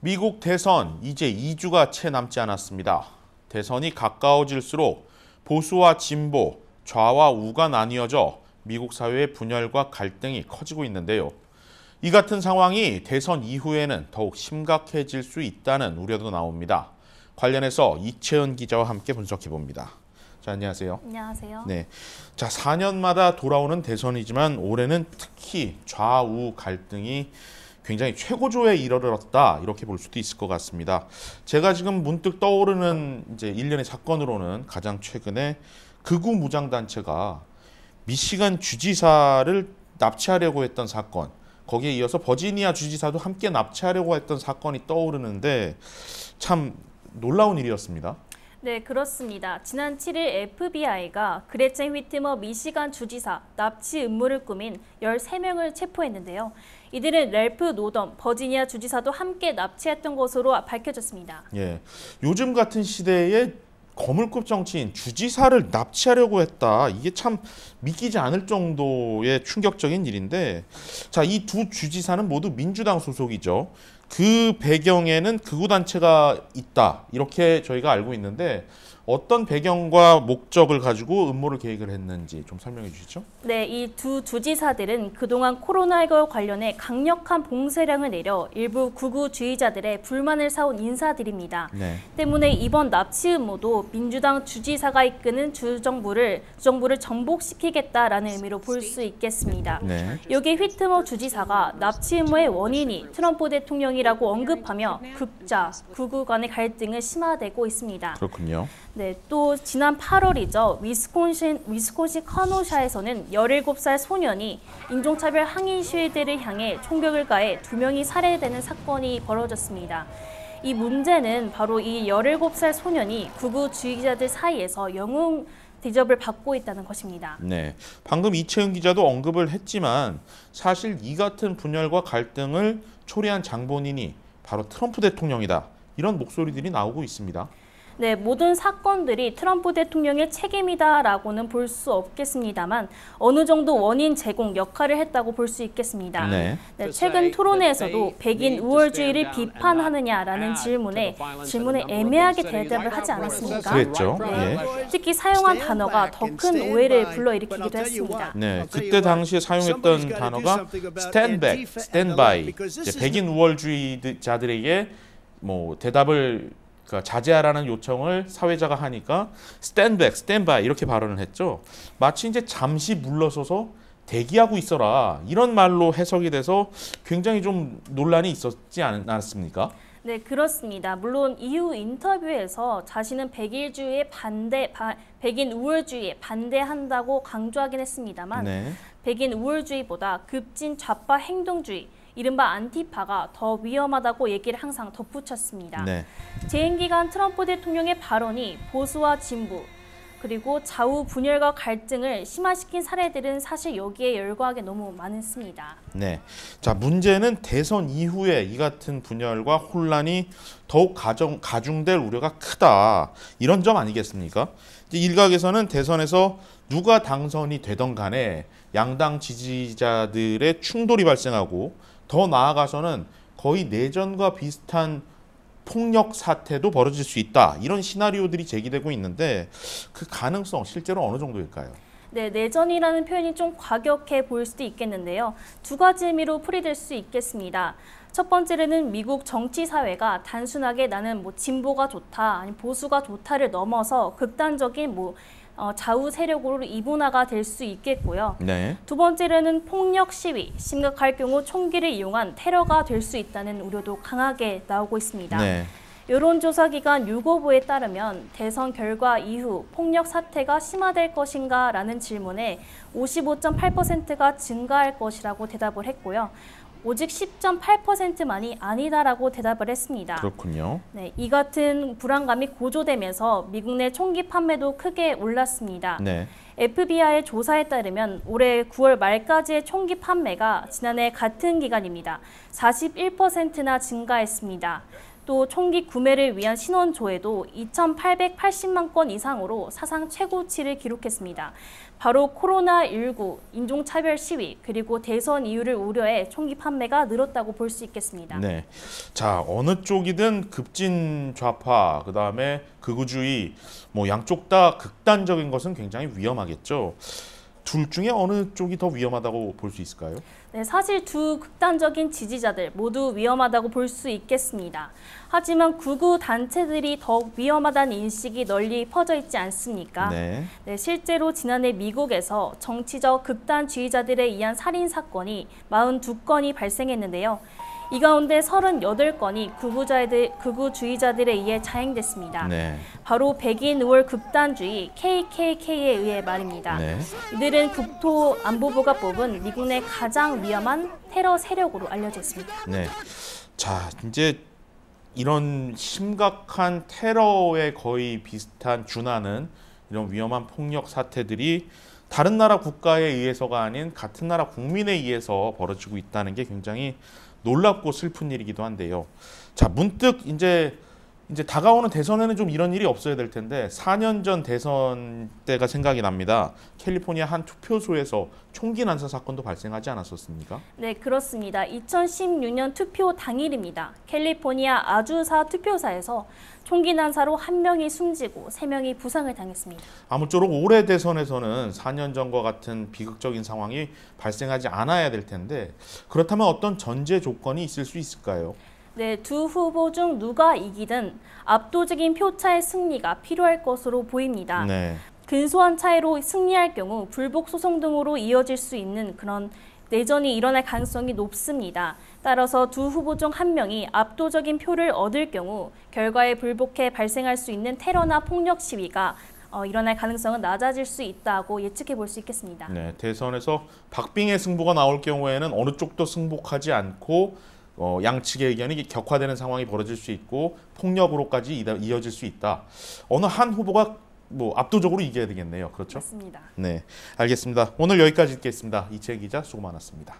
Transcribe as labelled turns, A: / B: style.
A: 미국 대선 이제 2주가 채 남지 않았습니다. 대선이 가까워질수록 보수와 진보, 좌와 우가 나뉘어져 미국 사회의 분열과 갈등이 커지고 있는데요. 이 같은 상황이 대선 이후에는 더욱 심각해질 수 있다는 우려도 나옵니다. 관련해서 이채은 기자와 함께 분석해 봅니다. 자, 안녕하세요.
B: 안녕하세요.
A: 네. 자, 4년마다 돌아오는 대선이지만 올해는 특히 좌우 갈등이 굉장히 최고조에 이르렀다, 이렇게 볼 수도 있을 것 같습니다. 제가 지금 문득 떠오르는 이제 일련의 사건으로는 가장 최근에 극우 무장단체가 미시간 주지사를 납치하려고 했던 사건, 거기에 이어서 버지니아 주지사도 함께 납치하려고 했던 사건이 떠오르는데 참 놀라운 일이었습니다.
B: 네, 그렇습니다. 지난 7일 FBI가 그레첸 휘트머 미시간 주지사 납치 음모를 꾸민 13명을 체포했는데요. 이들은 랠프 노덤 버지니아 주지사도 함께 납치했던 것으로 밝혀졌습니다.
A: 예, 요즘 같은 시대에 거물급 정치인 주지사를 납치하려고 했다. 이게 참 믿기지 않을 정도의 충격적인 일인데, 자, 이 두 주지사는 모두 민주당 소속이죠. 그 배경에는 극우 단체가 있다, 이렇게 저희가 알고 있는데 어떤 배경과 목적을 가지고 음모를 계획을 했는지 좀 설명해 주시죠.
B: 네, 이 두 주지사들은 그동안 코로나19 관련해 강력한 봉쇄령을 내려 일부 극우주의자들의 불만을 사온 인사들입니다.
A: 네.
B: 때문에 이번 납치 음모도 민주당 주지사가 이끄는 주정부를 정복시키겠다라는 의미로 볼 수 있겠습니다.
A: 네.
B: 여기에 휘트머 주지사가 납치 음모의 원인이 트럼프 대통령이라고 언급하며 극자, 극우 간의 갈등을 심화되고 있습니다.
A: 그렇군요.
B: 네, 또 지난 8월이죠. 위스콘신 카노샤에서는 17살 소년이 인종차별 항의 시위대를 향해 총격을 가해 2명이 살해되는 사건이 벌어졌습니다. 이 문제는 바로 이 17살 소년이 극우주의자들 사이에서 영웅 대접을 받고 있다는 것입니다.
A: 네, 방금 이채은 기자도 언급을 했지만 사실 이 같은 분열과 갈등을 초래한 장본인이 바로 트럼프 대통령이다, 이런 목소리들이 나오고 있습니다.
B: 네, 모든 사건들이 트럼프 대통령의 책임이다라고는 볼 수 없겠습니다만 어느 정도 원인 제공 역할을 했다고 볼 수 있겠습니다.
A: 네.
B: 네, 최근 토론회에서도 백인 우월주의를 비판하느냐라는 질문에 애매하게 대답을 하지 않았습니까?
A: 그랬죠.
B: 네.
A: 예.
B: 특히 사용한 단어가 더 큰 오해를 불러일으키기도 했습니다.
A: 네, 그때 당시에 사용했던 단어가 stand back, stand by. 이제 백인 우월주의자들에게 뭐 대답을 자제하라는 요청을 사회자가 하니까 stand back, stand by 이렇게 발언을 했죠. 마치 이제 잠시 물러서서 대기하고 있어라, 이런 말로 해석이 돼서 굉장히 좀 논란이 있었지 않았습니까?
B: 네, 그렇습니다. 물론 이후 인터뷰에서 자신은 백인 우월주의에 반대한다고 강조하긴 했습니다만
A: 네. 백인
B: 우월주의보다 급진 좌파 행동주의, 이른바 안티파가 더 위험하다고 얘기를 항상 덧붙였습니다.
A: 네. 재임
B: 기간 트럼프 대통령의 발언이 보수와 진보, 그리고 좌우 분열과 갈등을 심화시킨 사례들은 사실 여기에 열거하기 너무 많습니다.
A: 네. 자, 문제는 대선 이후에 이 같은 분열과 혼란이 더욱 가중될 우려가 크다, 이런 점 아니겠습니까? 이제 일각에서는 대선에서 누가 당선이 되던 간에 양당 지지자들의 충돌이 발생하고 더 나아가서는 거의 내전과 비슷한 폭력 사태도 벌어질 수 있다, 이런 시나리오들이 제기되고 있는데 그 가능성 실제로 어느 정도일까요?
B: 네, 내전이라는 표현이 좀 과격해 보일 수도 있겠는데요. 두 가지 의미로 풀이될 수 있겠습니다. 첫 번째로는 미국 정치 사회가 단순하게 나는 진보가 좋다, 아니 보수가 좋다를 넘어서 극단적인 좌우 세력으로 이분화가 될 수 있겠고요.
A: 네.
B: 두 번째로는 폭력 시위, 심각할 경우 총기를 이용한 테러가 될 수 있다는 우려도 강하게 나오고 있습니다.
A: 네.
B: 여론조사기관 유거보에 따르면 대선 결과 이후 폭력 사태가 심화될 것인가 라는 질문에 55.8%가 증가할 것이라고 대답을 했고요. 오직 10.8%만이 아니다라고 대답을 했습니다.
A: 그렇군요.
B: 네, 이 같은 불안감이 고조되면서 미국 내 총기 판매도 크게 올랐습니다.
A: 네.
B: FBI의 조사에 따르면 올해 9월 말까지의 총기 판매가 지난해 같은 기간입니다. 41%나 증가했습니다. 또 총기 구매를 위한 신원 조회도 2,880만 건 이상으로 사상 최고치를 기록했습니다. 바로 코로나19, 인종차별 시위, 그리고 대선 이후를 우려해 총기 판매가 늘었다고 볼 수 있겠습니다.
A: 네. 자, 어느 쪽이든 급진 좌파, 그다음에 극우주의, 뭐 양쪽 다 극단적인 것은 굉장히 위험하겠죠. 둘 중에 어느 쪽이 더 위험하다고 볼 수 있을까요?
B: 네, 사실 두 극단적인 지지자들 모두 위험하다고 볼 수 있겠습니다. 하지만 극우 단체들이 더욱 위험하다는 인식이 널리 퍼져 있지 않습니까?
A: 네.
B: 네, 실제로 지난해 미국에서 정치적 극단주의자들에 의한 살인 사건이 42건이 발생했는데요. 이 가운데 38건이 극우주의자들에 의해 자행됐습니다.
A: 네.
B: 바로 백인 우월 극단주의 KKK에 의해 말입니다.
A: 네.
B: 이들은 국토안보부가 뽑은 미국 내 가장 위험한 테러 세력으로 알려져 있습니다.
A: 네. 자, 이제 이런 심각한 테러에 거의 비슷한 준하는 이런 위험한 폭력 사태들이 다른 나라 국가에 의해서가 아닌 같은 나라 국민에 의해서 벌어지고 있다는 게 굉장히 놀랍고 슬픈 일이기도 한데요. 자, 문득 이제 다가오는 대선에는 좀 이런 일이 없어야 될 텐데 4년 전 대선 때가 생각이 납니다. 캘리포니아 한 투표소에서 총기 난사 사건도 발생하지 않았었습니까?
B: 네, 그렇습니다. 2016년 투표 당일입니다. 캘리포니아 아주사 투표사에서 총기 난사로 1명이 숨지고 3명이 부상을 당했습니다.
A: 아무쪼록 올해 대선에서는 4년 전과 같은 비극적인 상황이 발생하지 않아야 될 텐데 그렇다면 어떤 전제 조건이 있을 수 있을까요?
B: 네, 두 후보 중 누가 이기든 압도적인 표차의 승리가 필요할 것으로 보입니다.
A: 네.
B: 근소한 차이로 승리할 경우 불복 소송 등으로 이어질 수 있는 그런 내전이 일어날 가능성이 높습니다. 따라서 두 후보 중 1명이 압도적인 표를 얻을 경우 결과에 불복해 발생할 수 있는 테러나 폭력 시위가 일어날 가능성은 낮아질 수 있다고 예측해 볼 수 있겠습니다.
A: 네, 대선에서 박빙의 승부가 나올 경우에는 어느 쪽도 승복하지 않고 양측의 의견이 격화되는 상황이 벌어질 수 있고 폭력으로까지 이어질 수 있다. 어느 한 후보가 압도적으로 이겨야 되겠네요. 그렇죠?
B: 맞습니다.
A: 네, 알겠습니다. 오늘 여기까지 듣겠습니다. 이채 기자 수고 많았습니다.